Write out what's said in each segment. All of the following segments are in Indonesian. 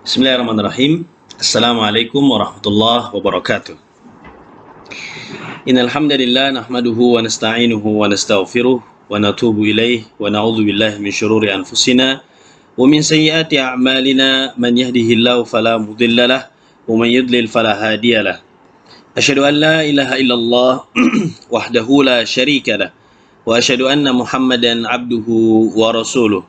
Bismillahirrahmanirrahim. Assalamualaikum warahmatullahi wabarakatuh. Innal hamdalillah nahmaduhu wa nasta'inuhu wa nastaghfiruh wa natubu ilaih wa na'udzu billahi min syururi anfusina wa min sayyiati a'malina man yahdihillahu fala mudhillalah wa man yudlil fala hadiyalah. Asyhadu an la ilaha illallah wahdahu la syarika lah wa asyhadu anna Muhammadan abduhu wa rasuluh.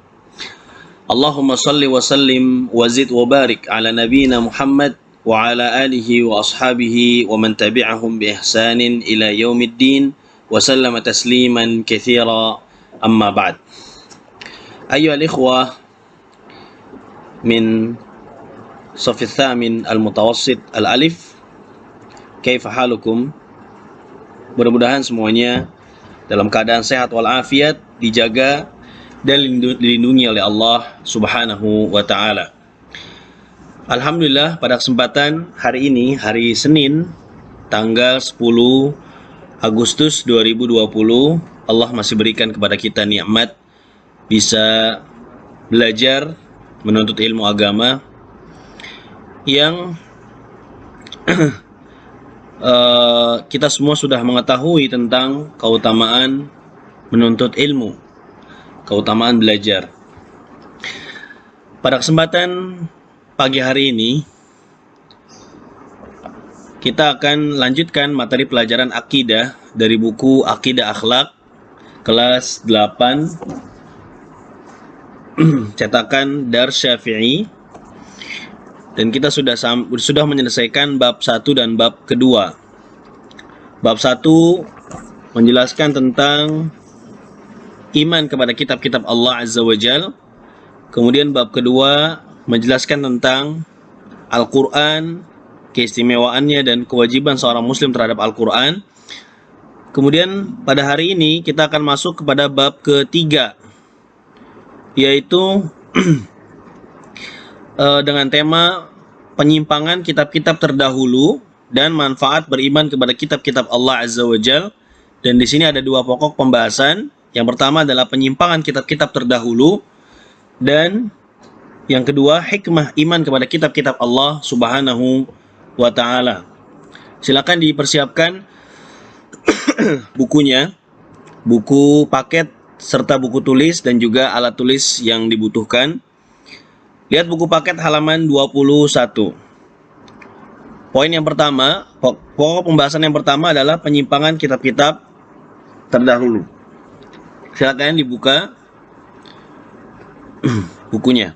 Allahumma salli wa sallim wa zid wa barik ala nabiyina Muhammad wa ala alihi wa ashabihi wa man tabi'ahum bi ihsanin ila yaumiddin wa sallama tasliman katsira amma ba'd. Ayyuhal ikhwah min safi tsamin al-mutawassit al-alif, kaifa halukum? Mudah-mudahan semuanya dalam keadaan sehat walafiat, dijaga dan dilindungi oleh Allah Subhanahu wa ta'ala. Alhamdulillah, pada kesempatan hari ini, hari Senin, tanggal 10 Agustus 2020, Allah masih berikan kepada kita nikmat bisa belajar menuntut ilmu agama yang kita semua sudah mengetahui tentang keutamaan menuntut ilmu, keutamaan belajar. Pada kesempatan pagi hari ini, kita akan lanjutkan materi pelajaran akidah dari buku Aqidah Akhlak kelas 8 cetakan Dar Syafi'i, dan kita sudah menyelesaikan bab 1 dan bab kedua. Bab 1 menjelaskan tentang iman kepada kitab-kitab Allah Azza wa Jal. Kemudian bab kedua menjelaskan tentang Al-Quran, keistimewaannya dan kewajiban seorang muslim terhadap Al-Quran. Kemudian pada hari ini kita akan masuk kepada bab ketiga, yaitu dengan tema penyimpangan kitab-kitab terdahulu dan manfaat beriman kepada kitab-kitab Allah Azza wa Jal. Dan di sini ada dua pokok pembahasan. Yang pertama adalah penyimpangan kitab-kitab terdahulu, dan yang kedua hikmah iman kepada kitab-kitab Allah Subhanahu wa ta'ala. Silakan dipersiapkan bukunya, buku paket serta buku tulis dan juga alat tulis yang dibutuhkan. Lihat buku paket halaman 21. Poin yang pertama, pokok pembahasan yang pertama adalah penyimpangan kitab-kitab terdahulu. Silakan dibuka bukunya.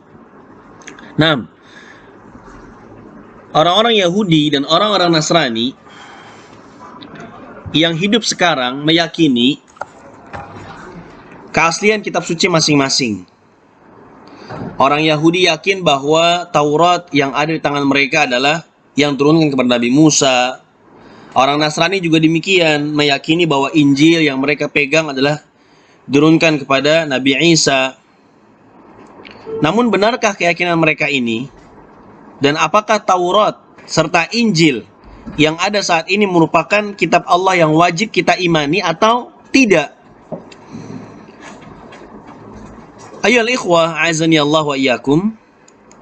Nah, orang-orang Yahudi dan orang-orang Nasrani yang hidup sekarang meyakini keaslian kitab suci masing-masing. Orang Yahudi yakin bahwa Taurat yang ada di tangan mereka adalah yang turunkan kepada Nabi Musa. Orang Nasrani juga demikian, meyakini bahwa Injil yang mereka pegang adalah diturunkan kepada Nabi Isa. Namun benarkah keyakinan mereka ini? Dan apakah Taurat serta Injil yang ada saat ini merupakan kitab Allah yang wajib kita imani atau tidak? Ayolah ikhwah, azani Allah wa iyyakum.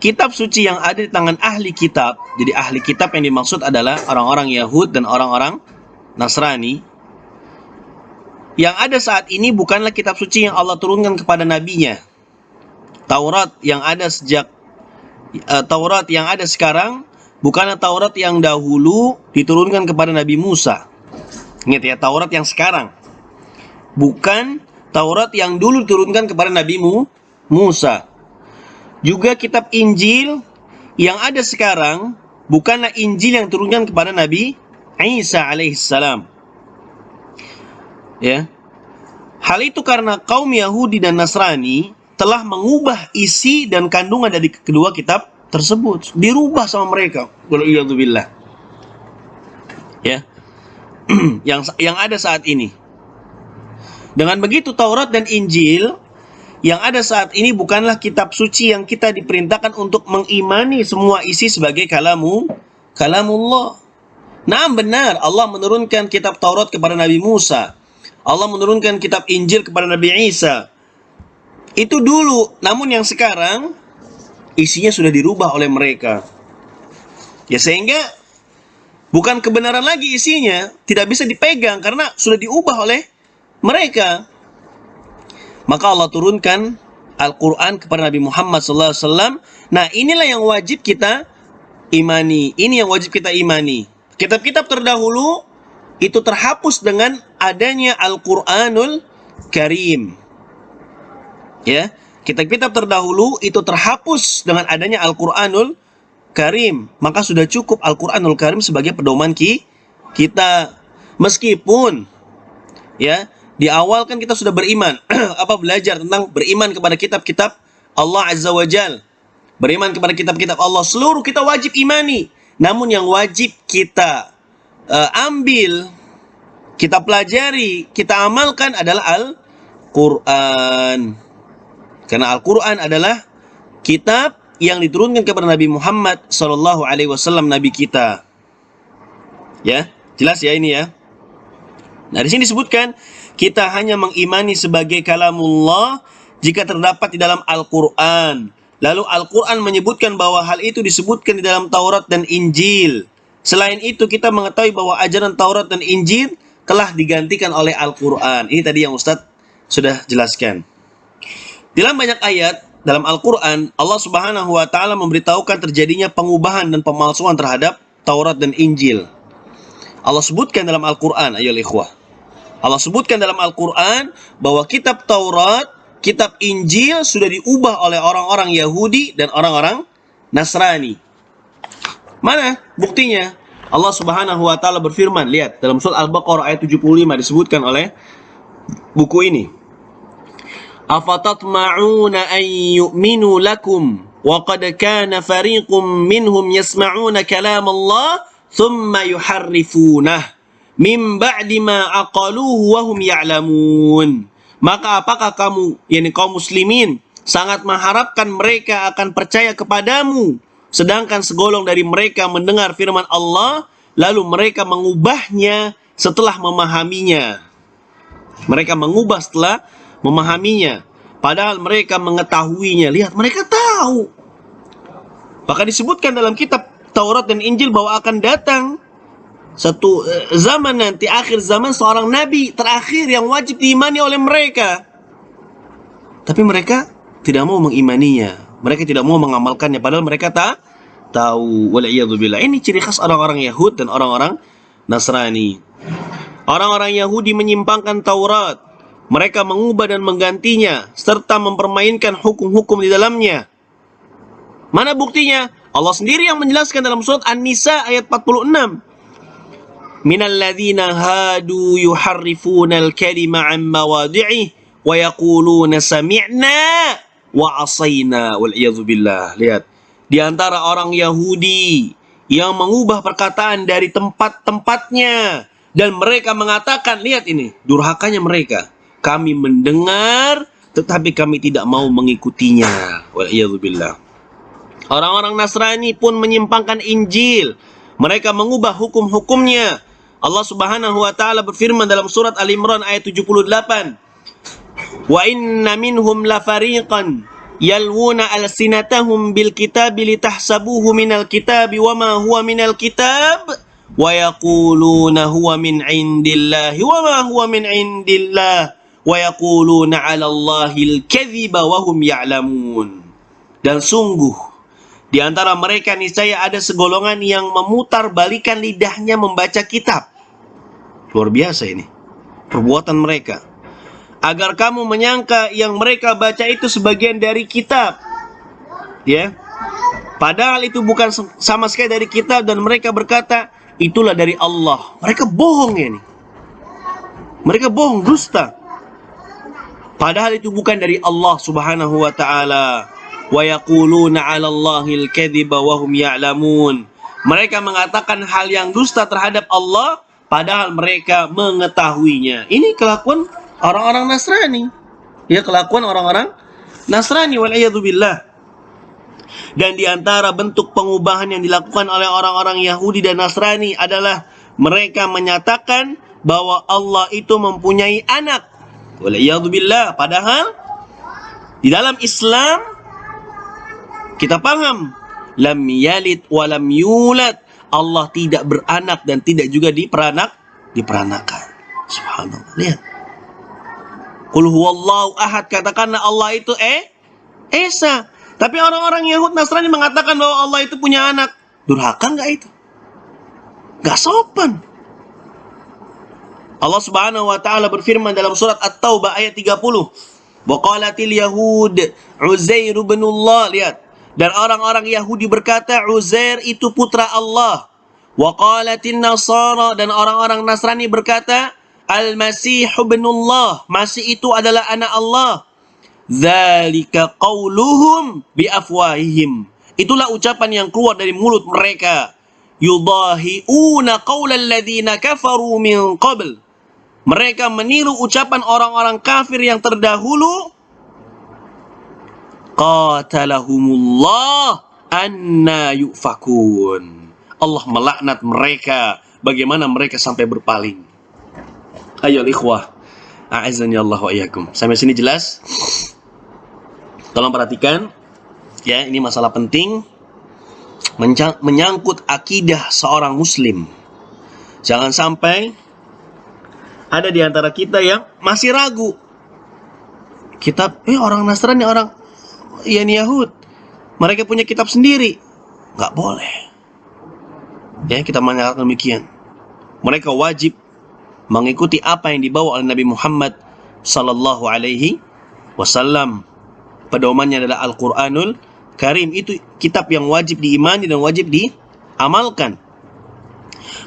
Kitab suci yang ada di tangan ahli kitab, jadi ahli kitab yang dimaksud adalah orang-orang Yahud dan orang-orang Nasrani. Yang ada saat ini bukanlah kitab suci yang Allah turunkan kepada nabinya. Taurat yang ada Taurat yang ada sekarang bukanlah Taurat yang dahulu diturunkan kepada Nabi Musa. Ingat ya, Taurat yang sekarang bukan Taurat yang dulu diturunkan kepada Nabi Musa. Juga kitab Injil yang ada sekarang bukanlah Injil yang diturunkan kepada Nabi Isa alaihissalam. Ya. Hal itu karena kaum Yahudi dan Nasrani telah mengubah isi dan kandungan dari kedua kitab tersebut. Dirubah sama mereka. Waliyadzubillah. Ya. yang ada saat ini. Dengan begitu Taurat dan Injil yang ada saat ini bukanlah kitab suci yang kita diperintahkan untuk mengimani semua isi sebagai kalamullah. Nah, benar Allah menurunkan kitab Taurat kepada Nabi Musa. Allah menurunkan kitab Injil kepada Nabi Isa. Itu dulu. Namun yang sekarang isinya sudah dirubah oleh mereka. Ya sehingga bukan kebenaran lagi isinya, tidak bisa dipegang karena sudah diubah oleh mereka. Maka Allah turunkan Al-Quran kepada Nabi Muhammad SAW. Nah, inilah yang wajib kita imani. Ini yang wajib kita imani. Kitab-kitab terdahulu itu terhapus dengan adanya Al-Quranul Karim. Ya, kitab-kitab terdahulu itu terhapus dengan adanya Al-Quranul Karim. Maka sudah cukup Al-Quranul Karim sebagai pedoman kita. Meskipun ya di awal kan kita sudah beriman belajar tentang beriman kepada kitab-kitab Allah Azza wa Jal, beriman kepada kitab-kitab Allah, seluruh kita wajib imani. Namun yang wajib kita ambil, kita pelajari, kita amalkan adalah Al-Quran. Karena Al-Quran adalah kitab yang diturunkan kepada Nabi Muhammad SAW, Nabi kita. Ya, jelas ya ini ya. Nah, di sini disebutkan kita hanya mengimani sebagai kalamullah jika terdapat di dalam Al-Quran. Lalu Al-Quran menyebutkan bahwa hal itu disebutkan di dalam Taurat dan Injil. Selain itu kita mengetahui bahwa ajaran Taurat dan Injil telah digantikan oleh Al-Quran. Ini tadi yang Ustadz sudah jelaskan. Dalam banyak ayat dalam Al-Quran, Allah Subhanahu wa Ta'ala memberitahukan terjadinya pengubahan dan pemalsuan terhadap Taurat dan Injil. Allah sebutkan dalam Al-Quran, ayo ikhwah. Allah sebutkan dalam Al-Quran bahwa kitab Taurat, kitab Injil sudah diubah oleh orang-orang Yahudi dan orang-orang Nasrani. Mana buktinya? Allah Subhanahu wa Ta'ala berfirman, lihat dalam surah Al-Baqarah ayat 75 disebutkan oleh buku ini. Afatatma'una an yu'minu lakum wa qad kana fariqum minhum yasma'una kalam Allah thumma yuharrifunah min ba'di ma aqaluhu wa hum ya'lamun. Maka apakah kamu, yakni kaum muslimin, sangat mengharapkan mereka akan percaya kepadamu, sedangkan segolong dari mereka mendengar firman Allah lalu mereka mengubahnya setelah memahaminya. Mereka mengubah setelah memahaminya, padahal mereka mengetahuinya. Lihat, mereka tahu. Bahkan disebutkan dalam kitab Taurat dan Injil bahwa akan datang satu zaman nanti, akhir zaman, seorang nabi terakhir yang wajib diimani oleh mereka. Tapi mereka tidak mau mengimaninya. Mereka tidak mau mengamalkannya, padahal mereka tak tahu. Wal'iyadzubillah. Ini ciri khas orang-orang Yahud dan orang-orang Nasrani. Orang-orang Yahudi menyimpangkan Taurat. Mereka mengubah dan menggantinya, serta mempermainkan hukum-hukum di dalamnya. Mana buktinya? Allah sendiri yang menjelaskan dalam surat An-Nisa ayat 46. Minal ladzina hadu yuharrifuna al-kalima an mawadhi'i wa yaquluna sami'na wa asayna wal iyadzu billah. Lihat, di antara orang Yahudi yang mengubah perkataan dari tempat-tempatnya dan mereka mengatakan, lihat ini durhakanya mereka, kami mendengar tetapi kami tidak mau mengikutinya. Wal iyadzu billah. Orang-orang Nasrani pun menyimpangkan Injil. Mereka mengubah hukum-hukumnya. Allah Subhanahu wa Ta'ala berfirman dalam surat Al-Imran ayat 78. Wa inna minhum lafariqan yalwuna alsinatahum bil kitabi litahsabuhu minal kitabi wa ma huwa minal kitab wa yaquluna huwa min indillahi wa ma huwa min indillah wa yaquluna 'ala Allahil kadhiba wa hum ya'lamun. Dan sungguh di antara mereka niscaya ada segolongan yang memutar balikan lidahnya membaca kitab. Luar biasa ini perbuatan mereka. Agar kamu menyangka yang mereka baca itu sebagian dari kitab. Ya. Padahal itu bukan sama sekali dari kitab, dan mereka berkata itulah dari Allah. Mereka bohong ya ini. Mereka bohong, dusta. Padahal itu bukan dari Allah Subhanahu wa Ta'ala. Wa yaquluna 'ala Allahil kadhiba wa hum ya'lamun. Mereka mengatakan hal yang dusta terhadap Allah padahal mereka mengetahuinya. Ini kelakuan orang-orang Nasrani. Ya, kelakuan orang-orang Nasrani wal iyadzu billah. Dan di antara bentuk pengubahan yang dilakukan oleh orang-orang Yahudi dan Nasrani adalah mereka menyatakan bahwa Allah itu mempunyai anak. Wal iyadzu billah. Padahal di dalam Islam Kita paham, lam yalid wa lam yulad. Allah tidak beranak dan tidak juga diperanakan. Subhanallah. Lihat. Qul huwallahu ahad, katakanlah Allah itu Esa. Tapi orang-orang Yahud Nasrani mengatakan bahwa Allah itu punya anak. Durhaka enggak itu? Enggak sopan. Allah Subhanahu wa taala berfirman dalam surat At-Taubah ayat 30. Wa qalatil yahud Uzair ibnullah. Lihat. Dan orang-orang Yahudi berkata Uzair itu putra Allah. Wa qalatin nasara, dan orang-orang Nasrani berkata Al-Masih ibnullah, Masih itu adalah anak Allah. Dzalika qauluhum bi afwahihim. Itulah ucapan yang keluar dari mulut mereka. Yudahiuna qaulal ladzina kafaru min qabl. Mereka meniru ucapan orang-orang kafir yang terdahulu. Qatalahumullah anna yufakun. Allah melaknat mereka. Bagaimana mereka sampai berpaling. Ayo ikhwah, a'azzani Allah wa iyyakum. Sampai sini jelas? Tolong perhatikan. Ya, ini masalah penting. Menyangkut akidah seorang muslim. Jangan sampai ada di antara kita yang masih ragu. Kitab, orang Nasrani, orang Yahud, mereka punya kitab sendiri. Nggak boleh. Ya, kita menyatakan demikian. Mereka wajib mengikuti apa yang dibawa oleh Nabi Muhammad sallallahu alaihi wasallam. Pedomannya adalah Al-Quranul Karim. Itu kitab yang wajib diimani dan wajib diamalkan.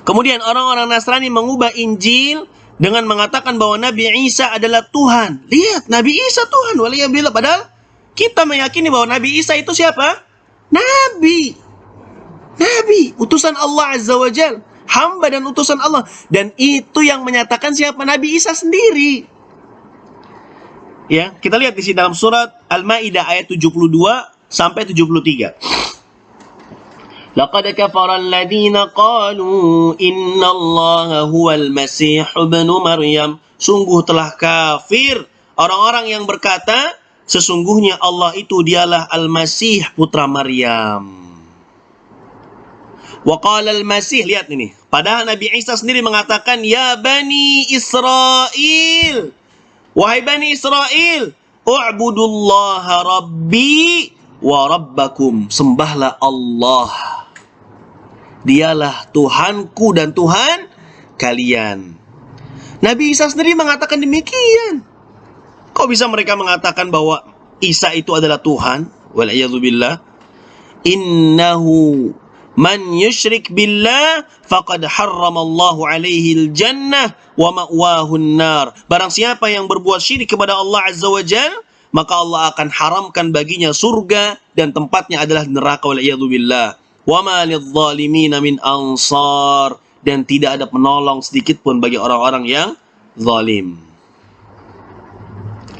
Kemudian orang-orang Nasrani mengubah Injil dengan mengatakan bahwa Nabi Isa adalah Tuhan. Lihat, Nabi Isa Tuhan. Waliyahbillah. Padahal kita meyakini bahwa Nabi Isa itu siapa? Nabi. Utusan Allah Azza wa Jal. Hamba dan utusan Allah. Dan itu yang menyatakan siapa? Nabi Isa sendiri. Ya, kita lihat di sini dalam surat Al-Maidah ayat 72 sampai 73. Laqad kafara alladziina qalu innallaha huwal masih ibnu Maryam. Sungguh telah kafir orang-orang yang berkata sesungguhnya Allah itu dialah Al-Masih putra Maryam. Wa qala al-Masih, lihat ini. Padahal Nabi Isa sendiri mengatakan, ya Bani Israel, wahai Bani Israel, u'budullaha rabbi wa rabbakum. Sembahlah Allah. Dialah Tuhanku dan Tuhan kalian. Nabi Isa sendiri mengatakan demikian. Kok bisa mereka mengatakan bahwa Isa itu adalah Tuhan? Wal'iyadzubillah. Innahu man yushrik billah faqad harramallahu alaihi al-jannah wa ma'wahun nar. Barang siapa yang berbuat syirik kepada Allah Azza wa Jalla, maka Allah akan haramkan baginya surga dan tempatnya adalah neraka. Wal'iyadzubillah. Wa ma lidh-dhalimina min ansar. Dan tidak ada penolong sedikit pun bagi orang-orang yang zalim.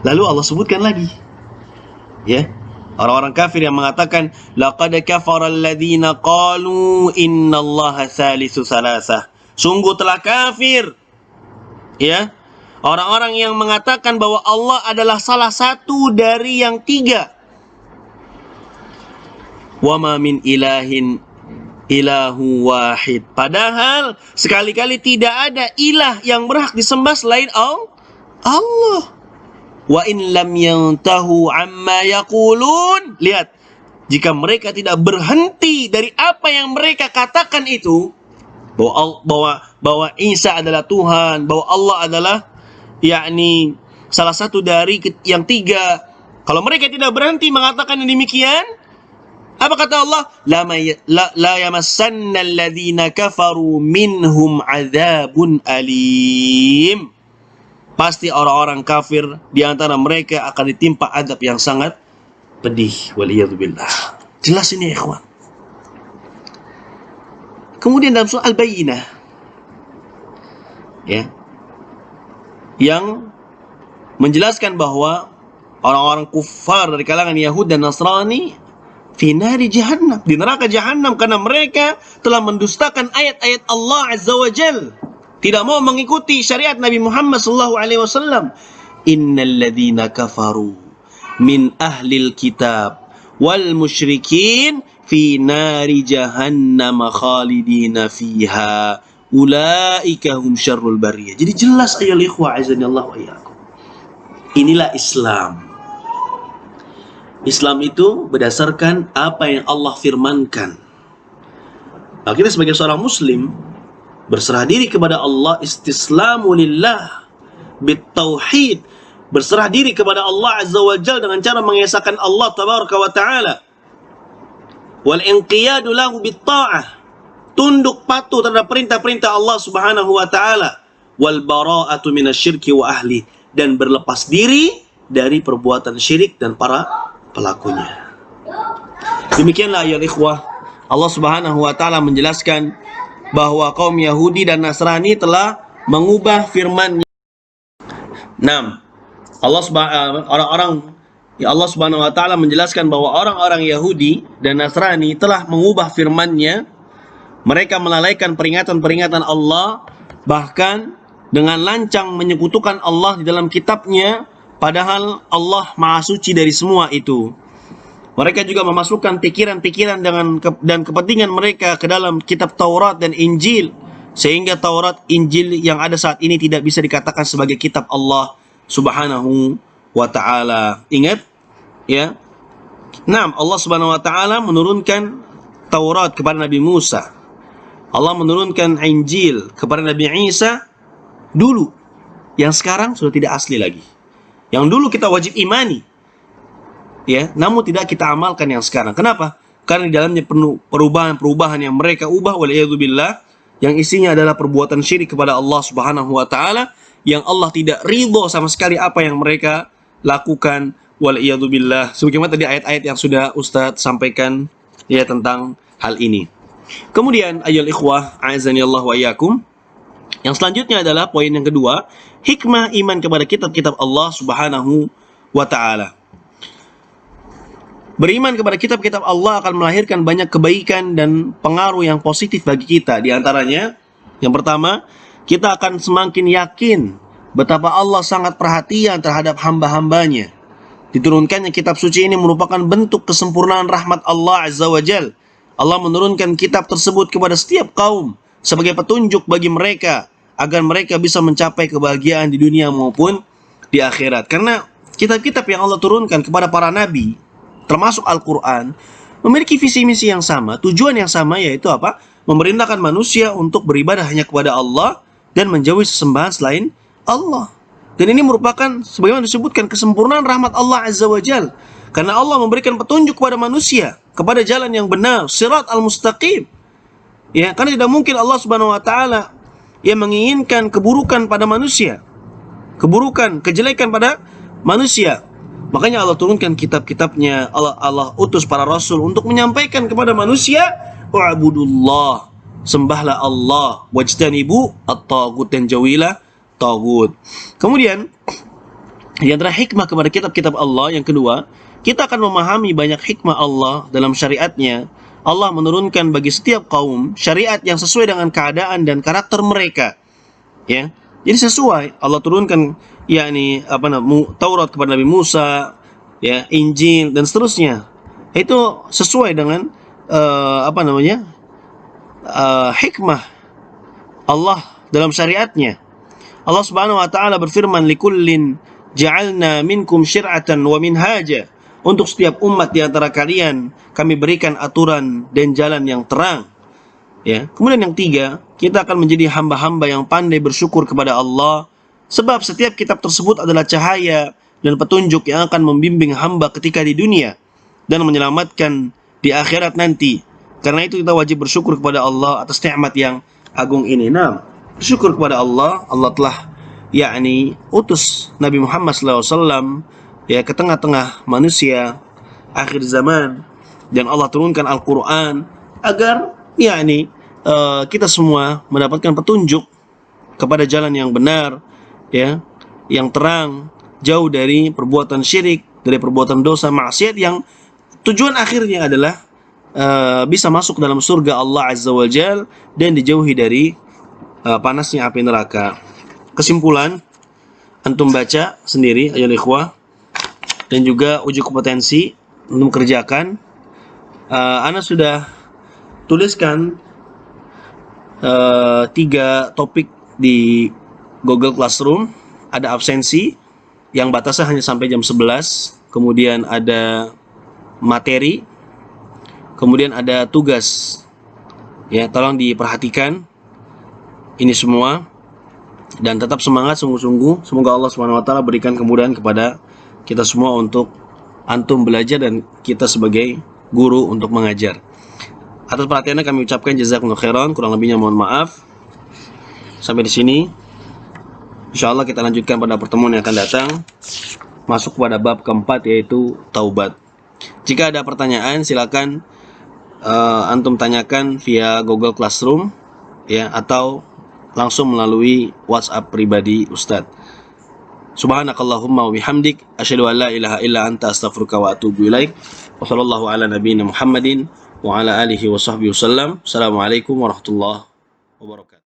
Lalu Allah sebutkan lagi, ya, orang-orang kafir yang mengatakan laqad kafara alladziina qalu innallaha tsalitsu tsalatsah. Sungguh telah kafir, ya, orang-orang yang mengatakan bahwa Allah adalah salah satu dari yang tiga. Wa ma min ilahin ilahu wahid. Padahal sekali-kali tidak ada ilah yang berhak disembah selain Allah. Wa in lam yantahu amma yaqulun. Lihat, jika mereka tidak berhenti dari apa yang mereka katakan itu, bahwa Isa adalah Tuhan, bahwa Allah adalah yakni salah satu dari yang tiga. Kalau mereka tidak berhenti mengatakan yang demikian, apa kata Allah? La yamassanna alladhina kafaru minhum adzabun alim. Pasti orang-orang kafir di antara mereka akan ditimpa azab yang sangat pedih. Waliyadzubillah. Jelas ini, ikhwan. Kemudian dalam surah Al-Bayyinah, ya, yang menjelaskan bahwa orang-orang kufar dari kalangan Yahud dan Nasrani fi nari jahannam, di neraka jahannam, karena mereka telah mendustakan ayat-ayat Allah Azza wa Jal, tidak mau mengikuti syariat Nabi Muhammad sallallahu alaihi wasallam. Innal ladzina kafaru min ahlil kitab wal musyrikin fi nari jahannam khalidina fiha ulaika hum syarrul bariyah. Jadi jelas ayol ikhwah azanillahu wa iyyakum. Inilah Islam. Islam itu berdasarkan apa yang Allah firmankan. Nah, kita sebagai seorang muslim berserah diri kepada Allah, istislamu lillah bitauhid, berserah diri kepada Allah azza wa jalla dengan cara mengesahkan Allah tabaraka wa taala, wal inqiyadu lahu bitta'ah, tunduk patuh terhadap perintah-perintah Allah subhanahu wa taala, wal bara'atu minasyirki wa ahli, dan berlepas diri dari perbuatan syirik dan para pelakunya. Demikianlah ya ikhwah, Allah subhanahu wa ta'ala menjelaskan bahwa kaum Yahudi dan Nasrani telah mengubah firman-Nya. 6. Allah subhanahu wa ta'ala menjelaskan bahwa orang-orang Yahudi dan Nasrani telah mengubah firman-Nya. Mereka melalaikan peringatan-peringatan Allah, bahkan dengan lancang menyekutukan Allah di dalam kitabnya, padahal Allah maha suci dari semua itu. Mereka juga memasukkan pikiran-pikiran dan kepentingan mereka ke dalam kitab Taurat dan Injil, sehingga Taurat, Injil yang ada saat ini tidak bisa dikatakan sebagai kitab Allah subhanahu wa ta'ala. Ingat ya. 6. Allah subhanahu wa ta'ala menurunkan Taurat kepada Nabi Musa. Allah menurunkan Injil kepada Nabi Isa dulu, yang sekarang sudah tidak asli lagi. Yang dulu kita wajib imani, ya, namun tidak kita amalkan yang sekarang. Kenapa? Karena di dalamnya penuh perubahan-perubahan yang mereka ubah waliyadzubillah, yang isinya adalah perbuatan syirik kepada Allah subhanahu wa ta'ala, yang Allah tidak ridho sama sekali apa yang mereka lakukan waliyadzubillah. Sebagaimana tadi ayat-ayat yang sudah Ustadz sampaikan ya tentang hal ini. Kemudian ayol ikhwah a'azanillah wa iyyakum, yang selanjutnya adalah poin yang kedua, hikmah iman kepada kitab-kitab Allah subhanahu wa ta'ala. Beriman kepada kitab-kitab Allah akan melahirkan banyak kebaikan dan pengaruh yang positif bagi kita. Di antaranya, yang pertama, kita akan semakin yakin betapa Allah sangat perhatian terhadap hamba-hambanya. Diturunkannya kitab suci ini merupakan bentuk kesempurnaan rahmat Allah azza wa jal. Allah menurunkan kitab tersebut kepada setiap kaum sebagai petunjuk bagi mereka, agar mereka bisa mencapai kebahagiaan di dunia maupun di akhirat. Karena kitab-kitab yang Allah turunkan kepada para nabi, termasuk Al-Quran, memiliki visi misi yang sama, tujuan yang sama, yaitu apa? Memerintahkan manusia untuk beribadah hanya kepada Allah dan menjauhi sesembahan selain Allah. Dan ini merupakan, sebagaimana disebutkan, kesempurnaan rahmat Allah azza wa jal, karena Allah memberikan petunjuk kepada manusia kepada jalan yang benar, sirat al-mustaqim. Ya, karena tidak mungkin Allah subhanahu wa ta'ala yang menginginkan keburukan pada manusia, keburukan, kejelekan pada manusia. Makanya Allah turunkan kitab-kitabnya, Allah utus para rasul untuk menyampaikan kepada manusia, wa'budullah, sembahlah Allah, wajtanibu at-taghut, dan jauhilah taghut. Kemudian yang terakhir, hikmah kepada kitab-kitab Allah. Yang kedua, kita akan memahami banyak hikmah Allah dalam syariatnya. Allah menurunkan bagi setiap kaum syariat yang sesuai dengan keadaan dan karakter mereka. Ya, jadi sesuai. Allah turunkan yakni Taurat kepada Nabi Musa, ya, Injil dan seterusnya. Itu sesuai dengan hikmah Allah dalam syariatnya. Allah Subhanahu wa taala berfirman, likullin ja'alna minkum syir'atan wa minhaja. Untuk setiap umat di antara kalian kami berikan aturan dan jalan yang terang. Ya. Kemudian yang tiga, kita akan menjadi hamba-hamba yang pandai bersyukur kepada Allah, sebab setiap kitab tersebut adalah cahaya dan petunjuk yang akan membimbing hamba ketika di dunia dan menyelamatkan di akhirat nanti. Karena itu kita wajib bersyukur kepada Allah atas nikmat yang agung ini. Nah, bersyukur kepada Allah. Allah telah utus Nabi Muhammad SAW ya ke tengah-tengah manusia akhir zaman, dan Allah turunkan Al-Quran agar kita semua mendapatkan petunjuk kepada jalan yang benar, ya, yang terang, jauh dari perbuatan syirik, dari perbuatan dosa maksiat yang tujuan akhirnya adalah bisa masuk dalam surga Allah Azza wa Jal dan dijauhi dari panasnya api neraka. Kesimpulan, antum baca sendiri ayol ikhwah, dan juga uji kompetensi untuk kerjakan. Ana sudah tuliskan 3 topik di Google Classroom. Ada absensi yang batasnya hanya sampai jam 11, kemudian ada materi, kemudian ada tugas. Ya, tolong diperhatikan ini semua dan tetap semangat sungguh-sungguh. Semoga Allah Subhanahu wa taala berikan kemudahan kepada kita semua untuk antum belajar dan kita sebagai guru untuk mengajar. Atas perhatiannya kami ucapkan jazakumullah khairan, kurang lebihnya mohon maaf. Sampai di sini. Insyaallah kita lanjutkan pada pertemuan yang akan datang. Masuk pada bab keempat, yaitu taubat. Jika ada pertanyaan silakan antum tanyakan via Google Classroom ya, atau langsung melalui WhatsApp pribadi Ustadz. Subhanakallahumma wa bihamdik asyhadu an la ilaha illa anta astaghfiruka wa atubu ilaik. Wa sallallahu ala nabiyyina Muhammadin wa ala alihi wa sahbihi wasallam. Assalamualaikum warahmatullahi wabarakatuh.